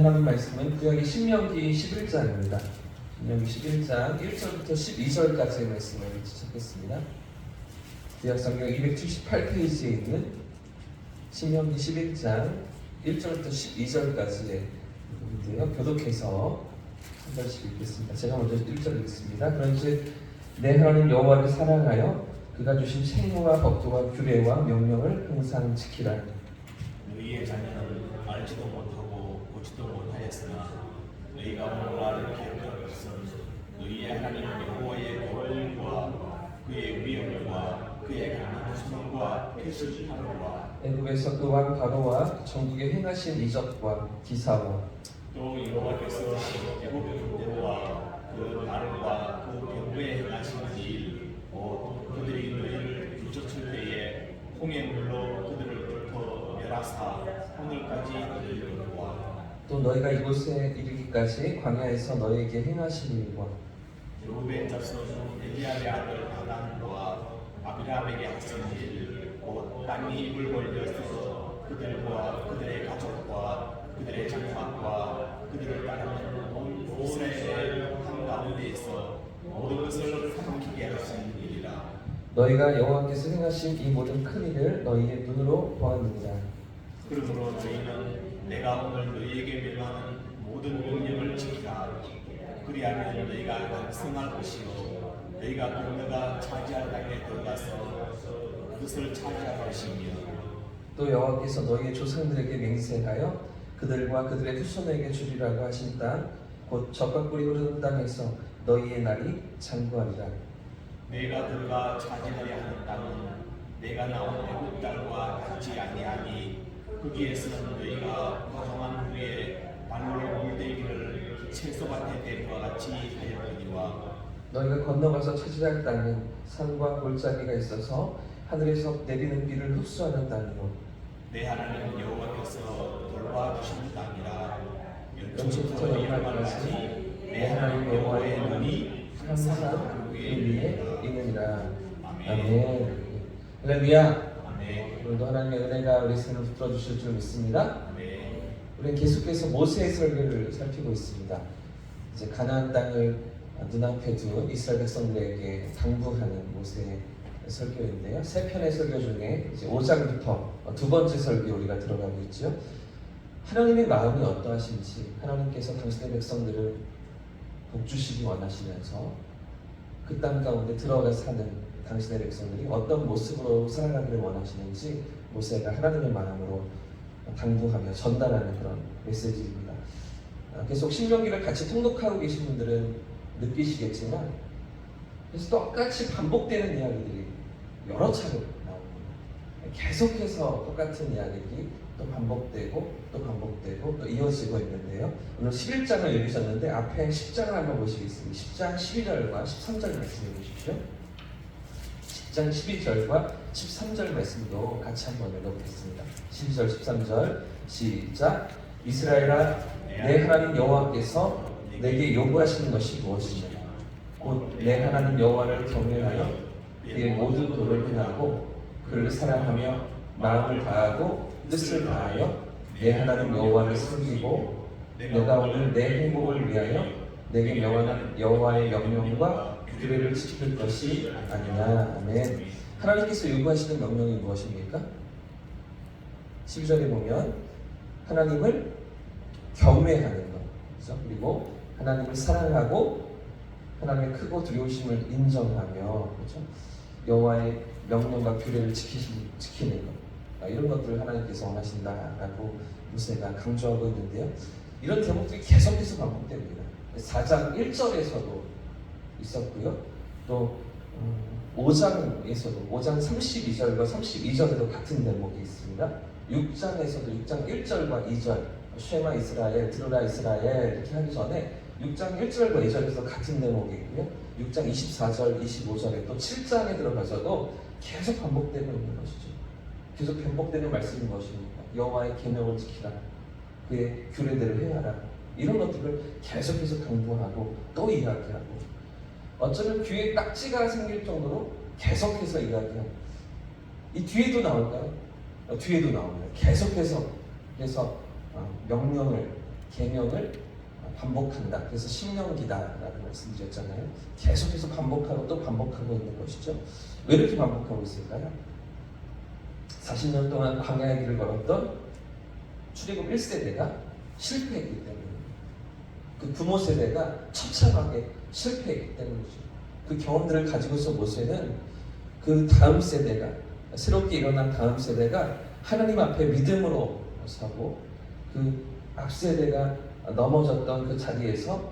하는 말씀은 구약의 신명기 11장입니다. 신명기 11장 1절부터 12절까지의 말씀을 찾겠습니다. 구약 성경 278페이지에 있는 신명기 11장 1절부터 12절까지의 부분인데요. 교독해서 한 절씩 읽겠습니다. 제가 먼저 1절 읽겠습니다. 그런즉 내 하나님 여호와를 사랑하여 그가 주신 생명과 법도와 규례와 명령을 항상 지키라. 너희의 자녀는 알지도 못하고 보지도 못하였으나 너희가 오늘날 기억할 것은 너희의 하나님 여호와의 권능과 그의 위엄과 그의 강한 손과 표시판과 애굽에서 그 왕 바로와 전국에 행하신 이적과 기사와 또 여호와께서 애굽 대로와 그 나라와 그 병거에 행하신 일, 그들이 너희를 뒤쫓을 때에 홍해 물로 그들을 멸하사 오늘까지 이르리로다. 또 너희가 이곳에 이르기까지 광야에서 너희에게 행하신 일과 루벤 자손 엘리압의 아들 다단과 아비람에게 하신 일, 곧 땅이 입을 벌려서 그들과 그들의 가족과 그들의 장막과 그들을 따르는 온 이스라엘 한가운데에서 모든 것을 삼키게 하신 일이라. 너희가 여호와께서 행하신 이 모든 큰 일을 너희의 눈으로 보았느니라. 그러므로 너희는 내가 오늘 너희에게 명하는 모든 명령을 지키라. 그리하면 너희가 강성할 것이요 너희가 건너가 차지할 땅에 들어가서 그것을 차지할 것이며 또 여호와께서 너희의 조상들에게 맹세하여 그들과 그들의 후손에게 주리라고 하신 땅 곧 젖과 꿀이 흐르는 땅에서 너희의 날이 장구하리라. 내가 들어가 차지하려 하는 땅은 내가 나온 애굽 땅과 같지 아니하니 거기에서는 너희가 거성한 후에 바늘로 물대기를 채소밭에 댄과 같이 하였거니와 너희가 건너가서 차지할 땅은 산과 골짜기가 있어서 하늘에서 내리는 비를 흡수하는 땅이요 내 하나님 여호와께서 돌봐주신 땅이라. 연초부터 연말까지 내 하나님 여호와의 눈이 항상 그 위에 있느니라. 아멘. 할렐루야. 아멘. 오늘도 하나님의 은혜가 우리 삶을 붙들어 주실 줄 믿습니다. 아멘. 우리는 계속해서 모세의 설교를 살피고 있습니다. 이제 가나안 땅을 눈앞에 둔 이스라엘 백성들에게 당부하는 모세의 설교인데요. 세 편의 설교 중에 이제 5장부터 두 번째 설교 우리가 들어가고 있죠. 하나님의 마음이 어떠하신지, 하나님께서 당신의 백성들을 복 주시기 원하시면서 그 땅 가운데 들어가 사는 당신의 백성들이 어떤 모습으로 살아가기를 원하시는지 모세가 하나님의 마음으로 당부하며 전달하는 그런 메시지입니다. 계속 신명기를 같이 통독하고 계신 분들은 느끼시겠지만 그래서 똑같이 반복되는 이야기들이 여러 차례 나옵니다. 계속해서 똑같은 이야기들이 또 반복되고 또 반복되고 또 이어지고 있는데요. 오늘 11장을 읽으셨는데 앞에 10장을 한번 보시겠습니다. 10장 12절과 13절 말씀해 보십시오. 10장 12절과 13절 말씀도 같이 한번 읽어보겠습니다. 12절 13절 시작. 이스라엘아 내 하나님 여호와께서 내게 요구하시는 것이 무엇이냐? 곧 내 하나님 여호와를 경외하여 그의 모든 도를 행하고 그를 사랑하며 마음을 다하고 뜻을 다하여 내 하나님 여호와를 섬기고 내가 오늘 내 행복을 위하여 내게 명하는 여호와의 명령과 규례를 지킬 것이 아니냐. 아멘. 하나님께서 요구하시는 명령이 무엇입니까? 12절에 보면 하나님을 경외하는 것, 그렇죠? 그리고 하나님을 사랑하고 하나님의 크고 두려우심을 인정하며, 그렇죠? 여호와의 명령과 규례를 지키는 것, 이런 것들을 하나님께서 원하신다라고 모세가 강조하고 있는데요. 이런 대목들이 계속해서 반복됩니다. 4장 1절에서도 있었고요. 또 5장에서도 5장 32절과 32절에도 같은 대목이 있습니다. 6장에서도 6장 1절과 2절 쉐마 이스라엘, 들으라 이스라엘 이렇게 하기 전에 6장 1절과 2절에서 같은 대목이 있고요. 6장 24절, 25절에 또 7장에 들어가서도 계속 반복되고 있는 것이죠. 계속 반복되는 말씀이 무엇입니까? 여호와의 계명을 지키라. 그의 규례대로 행하라. 이런 것들을 계속해서 강조하고 또 이야기하고 어쩌면 귀에 딱지가 생길 정도로 계속해서 이야기하고 이 뒤에도 나올까요? 뒤에도 나옵니다. 계속해서 그래서 명령을 계명을 반복한다. 그래서 신명기다라는 말씀드렸잖아요. 계속해서 반복하고 또 반복하고 있는 것이죠. 왜 이렇게 반복하고 있을까요? 40년 동안 광야의 길을 걸었던 출애굽 1세대가 실패했기 때문에, 그 부모 세대가 처참하게 실패했기 때문이죠. 그 경험들을 가지고서 모세는 그 다음 세대가, 새롭게 일어난 다음 세대가 하나님 앞에 믿음으로 서고 그 앞 세대가 넘어졌던 그 자리에서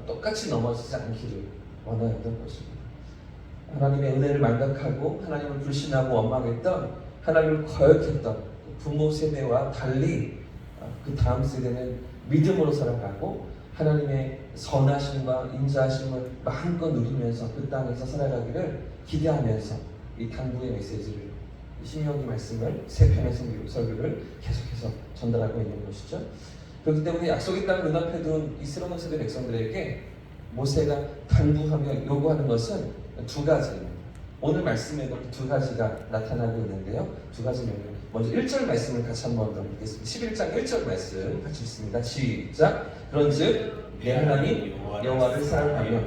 똑같이 넘어지지 않기를 원하였던 것입니다. 하나님의 은혜를 망각하고 하나님을 불신하고 원망했던, 하나님을 거역했던 그 부모 세대와 달리 그 다음 세대는 믿음으로 살아가고 하나님의 선하심과 인자하심을 마음껏 누리면서 그 땅에서 살아가기를 기대하면서 이 당부의 메시지를, 신명기 말씀을 세 편의 설교를 계속해서 전달하고 있는 것이죠. 그렇기 때문에 약속의 땅을 눈앞에 둔 이 새로운 세대 백성들에게 모세가 당부하며 요구하는 것은 두 가지입니다. 오늘 말씀에도 두 가지가 나타나고 있는데요. 두 가지 명령. 먼저 1절 말씀을 같이 한번 더 읽겠습니다. 11장 1절 말씀 같이 읽습니다. 시작. 그런즉 내 하나님 여호와를 사랑하며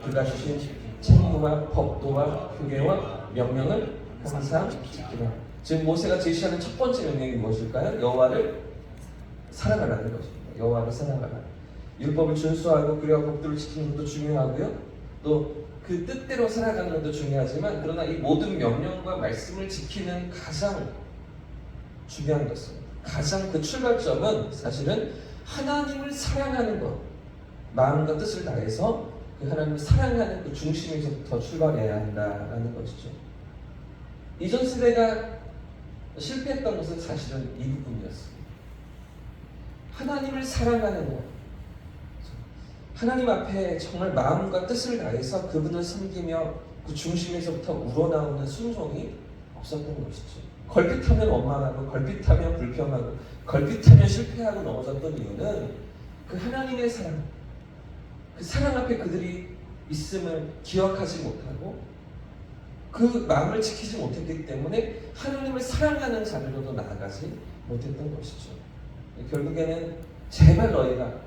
그가 주신 책무와 법도와 규례와 명령을 항상 지키라. 지금 모세가 제시하는 첫 번째 명령이 무엇일까요? 여호와를 사랑하라는 것입니다. 여호와를 사랑하라. 율법을 준수하고 규례와 법도를 지키는 것도 중요하고요. 또 그 뜻대로 살아가는 것도 중요하지만, 그러나 이 모든 명령과 말씀을 지키는 가장 중요한 것은, 가장 그 출발점은 사실은 하나님을 사랑하는 것, 마음과 뜻을 다해서 그 하나님을 사랑하는 그 중심에서부터 출발해야 한다라는 것이죠. 이전 세대가 실패했던 것은 사실은 이 부분이었습니다. 하나님을 사랑하는 것, 하나님 앞에 정말 마음과 뜻을 다해서 그분을 섬기며 그 중심에서부터 우러나오는 순종이 없었던 것이죠. 걸핏하면 원망하고 걸핏하면 불평하고 걸핏하면 실패하고 넘어졌던 이유는 그 하나님의 사랑, 그 사랑 앞에 그들이 있음을 기억하지 못하고 그 마음을 지키지 못했기 때문에 하나님을 사랑하는 자리로도 나아가지 못했던 것이죠. 결국에는 제발 너희가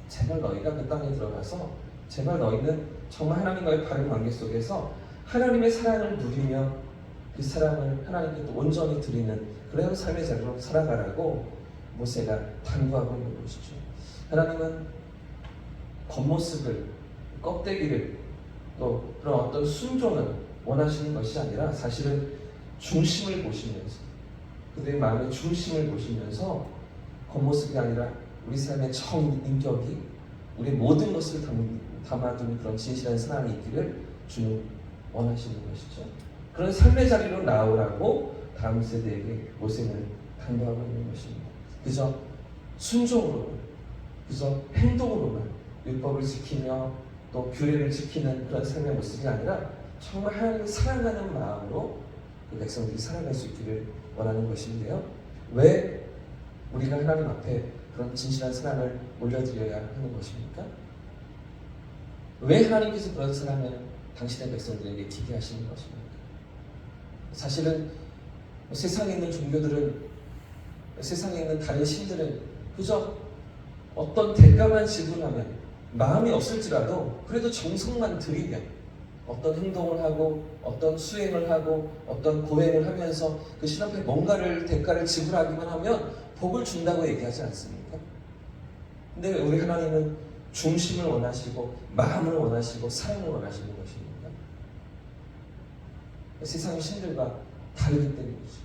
그 땅에 들어가서 제발 너희는 정말 하나님과의 바른 관계 속에서 하나님의 사랑을 누리며 그 사랑을 하나님께 또 온전히 드리는 그런 삶의 자리로 살아가라고 모세가 당부하고 있는 것이죠. 하나님은 겉모습을, 껍데기를, 또 그런 어떤 순종을 원하시는 것이 아니라 사실은 중심을 보시면서, 그들의 마음의 중심을 보시면서 겉모습이 아니라 우리 삶의 인격이, 우리 모든 것을 담아둔 그런 진실한 사랑이 있기를 주는 원하시는 것이죠. 그런 삶의 자리로 나오라고 다음 세대에게 모세는 당부하고 있는 것입니다. 그저 순종으로만, 그저 행동으로만 율법을 지키며 또 규례를 지키는 그런 삶의 모습이 아니라 정말 하나님을 사랑하는 마음으로 그 백성들이 살아갈 수 있기를 원하는 것인데요. 왜 우리가 하나님 앞에 그런 진실한 사랑을 올려드려야 하는 것입니까? 왜 하나님께서 그런 사랑을 당신의 백성들에게 기대하시는 것입니까? 사실은 세상에 있는 종교들은, 세상에 있는 다른 신들은 그저 어떤 대가만 지불하면, 마음이 없을지라도 그래도 정성만 들이면, 어떤 행동을 하고 어떤 수행을 하고 어떤 고행을 하면서 그 신 앞에 뭔가를 대가를 지불하기만 하면 복을 준다고 얘기하지 않습니까? 근데 우리 하나님은 중심을 원하시고 마음을 원하시고 사랑을 원하시는 것입니다. 세상의 신들과 다르기 때문이죠.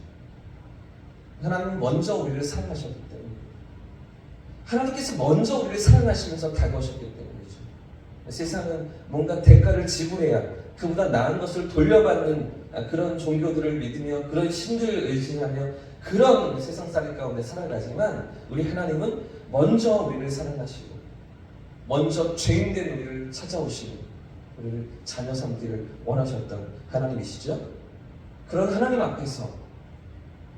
하나님은 먼저 우리를 사랑하셨기 때문입니다. 하나님께서 먼저 우리를 사랑하시면서 다가오셨기 때문이죠. 세상은 뭔가 대가를 지불해야 그보다 나은 것을 돌려받는 그런 종교들을 믿으며 그런 신들을 의지하며 그런 세상살이 가운데 살아가지만, 우리 하나님은 먼저 우리를 사랑하시고 먼저 죄인된 우리를 찾아오시고 우리를 자녀 삼기를 원하셨던 하나님이시죠. 그런 하나님 앞에서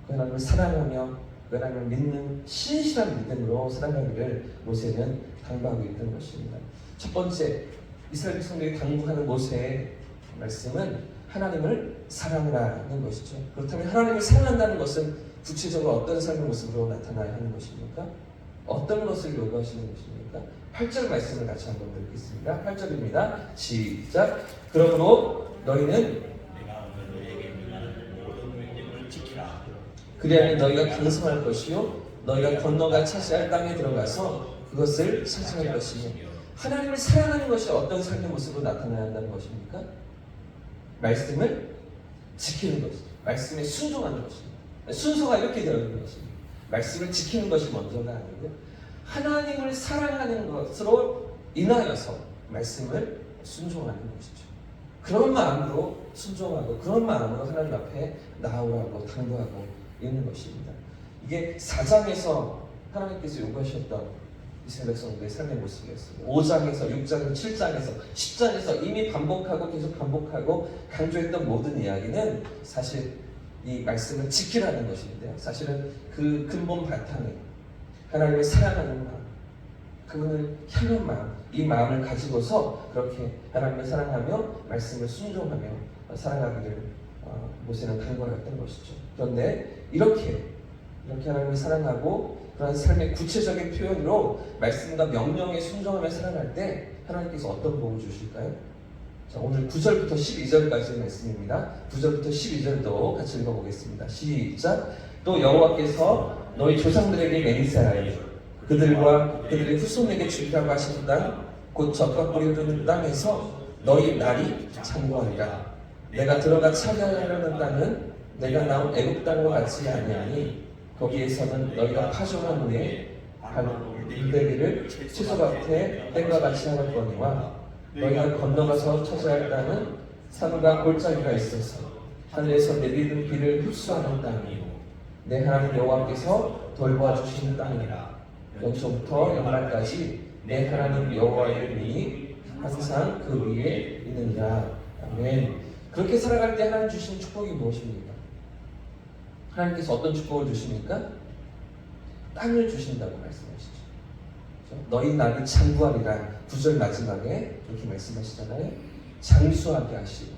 그 하나님을 사랑하며 그 하나님을 믿는 신실한 믿음으로 살아가기를 모세는 당부하고 있던 것입니다. 첫 번째, 이스라엘 백성들이 당부하는 모세의 말씀은 하나님을 사랑하라는 것이죠. 그렇다면 하나님을 사랑한다는 것은 구체적으로 어떤 삶의 모습으로 나타나야 하는 것입니까? 어떤 것을 요구하시는 것입니까? 8절 말씀을 같이 한번 읽겠습니다. 8절입니다. 시작. 그러므로 너희는 내가 오늘 너희에게 명하는 모든 명령을 지키라. 그리하면 너희가 강성할 것이요 너희가 건너가 차지할 땅에 들어가서 그것을 차지할 것이며. 하나님을 사랑하는 것이 어떤 삶의 모습으로 나타나야 한다는 것입니까? 말씀을 지키는 것이죠. 말씀에 순종하는 것입니다. 순서가 이렇게 되어 있는 것입니다. 말씀을 지키는 것이 먼저가 아니고 하나님을 사랑하는 것으로 인하여서 말씀을 순종하는 것이죠. 그런 마음으로 순종하고 그런 마음으로 하나님 앞에 나오라고 당부하고 있는 것입니다. 이게 4장에서 하나님께서 요구하셨던 이스라엘 백성들의 삶의 모습이었습니다. 5장에서 6장에서 7장에서 10장에서 이미 반복하고 계속 반복하고 강조했던 모든 이야기는 사실 이 말씀을 지키라는 것인데요. 사실은 그 근본 바탕에 하나님을 사랑하는 마음, 그분을 향한 마음, 이 마음을 가지고서 그렇게 하나님을 사랑하며 말씀을 순종하며 살아가기를 모세는 당부하였던 것이죠. 그런데 이렇게 하나님을 사랑하고 그런 삶의 구체적인 표현으로 말씀과 명령에 순종하며 살아갈 때 하나님께서 어떤 복을 주실까요? 자, 오늘 9절부터 12절까지의 말씀입니다. 9절부터 12절도 같이 읽어보겠습니다. 시작. 또 여호와께서 너희 조상들에게 맹세하여 그들과 그들의 후손에게 주리라고 하신 땅, 곧 젖과 꿀이 흐르는 땅에서 너희 날이 장구하리라. 내가 들어가 차지하려는 땅은 내가 나온 애굽 땅과 같이 아니하니 거기에서는 너희가 파종한 후에 물대기를 채소밭에 땡과 같이 하는 거니와 너희가 건너가서 차지할 땅은 산과 골짜기가 있어서 하늘에서 내리는 비를 흡수하는 땅이요 내 하나님 여호와께서 돌보아 주시는 땅이라. 영초부터 영날까지 내 하나님 여호와의 이름이 항상 그 위에 있느니라. 아멘. 그렇게 살아갈 때 하나님 주시는 축복이 무엇입니까? 하나님께서 어떤 축복을 주십니까? 땅을 주신다고 말씀하시죠. 그렇죠? 너희 날이 장구하리라. 9절 마지막에 이렇게 말씀하시잖아요. 장수하게 하시고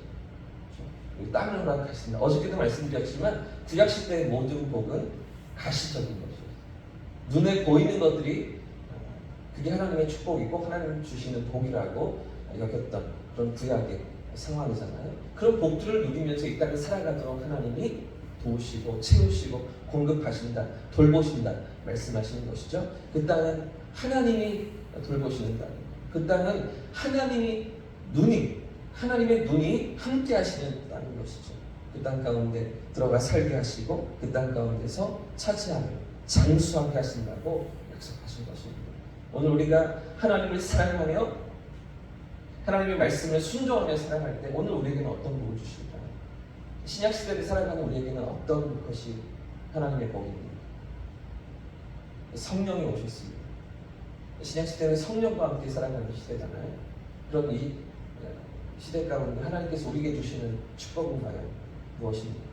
그렇죠? 땅을 허락하신다. 어저께도 말씀드렸지만 구약시대의 모든 복은 가시적인 것이에요. 눈에 보이는 것들이 그게 하나님의 축복이고 하나님 주시는 복이라고 여겼던 그런 구약의 상황이잖아요. 그런 복들을 누리면서 이 땅을 살아가도록 하나님이 도우시고 채우시고 공급하신다, 돌보신다 말씀하시는 것이죠. 그 땅은 하나님이 돌보시는 땅. 그 땅은 하나님의 눈이 함께 하시는 땅인 것이죠. 그 땅 가운데 들어가 살게 하시고 그 땅 가운데서 차지하며 장수하게 하신다고 약속하신 것입니다. 오늘 우리가 하나님을 사랑하며 하나님의 말씀을 순종하며 살아갈 때 오늘 우리에게는 어떤 복을 주실까요? 신약시대를 살아가는 우리에게는 어떤 것이 하나님의 복입니까? 성령이 오셨습니다. 신약시대는 성령과 함께 살아가는 시대잖아요. 그럼 이 시대 가운데 하나님께서 우리에게 주시는 축복은 과연 무엇입니까?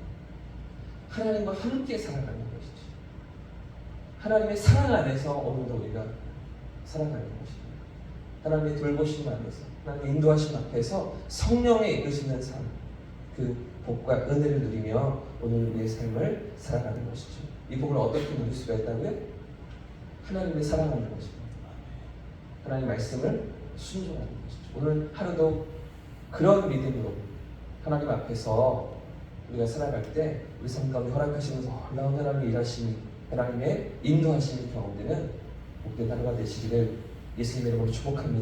하나님과 함께 살아가는 것이죠. 하나님의 사랑 안에서 오늘도 우리가 살아가는 것입니다. 하나님의 돌보심 안에서 하나님의 인도하심 앞에서 성령의 이끄시는 삶, 그 복과 은혜를 누리며 오늘 우리의 삶을 살아가는 것이죠. 이 복을 어떻게 누릴 수가 있다고요? 하나님을 사랑하는 것입니다. 하나님의 말씀을 순종하는 것이죠. 오늘 하루도 그런 믿음으로 하나님 앞에서 우리가 살아갈 때 우리 삶 가운데 허락하시는 놀라운 하나님의 일하심이 하나님의 인도하심이 경험되는 복된 하루가 되시기를 예수님의 이름으로 축복합니다.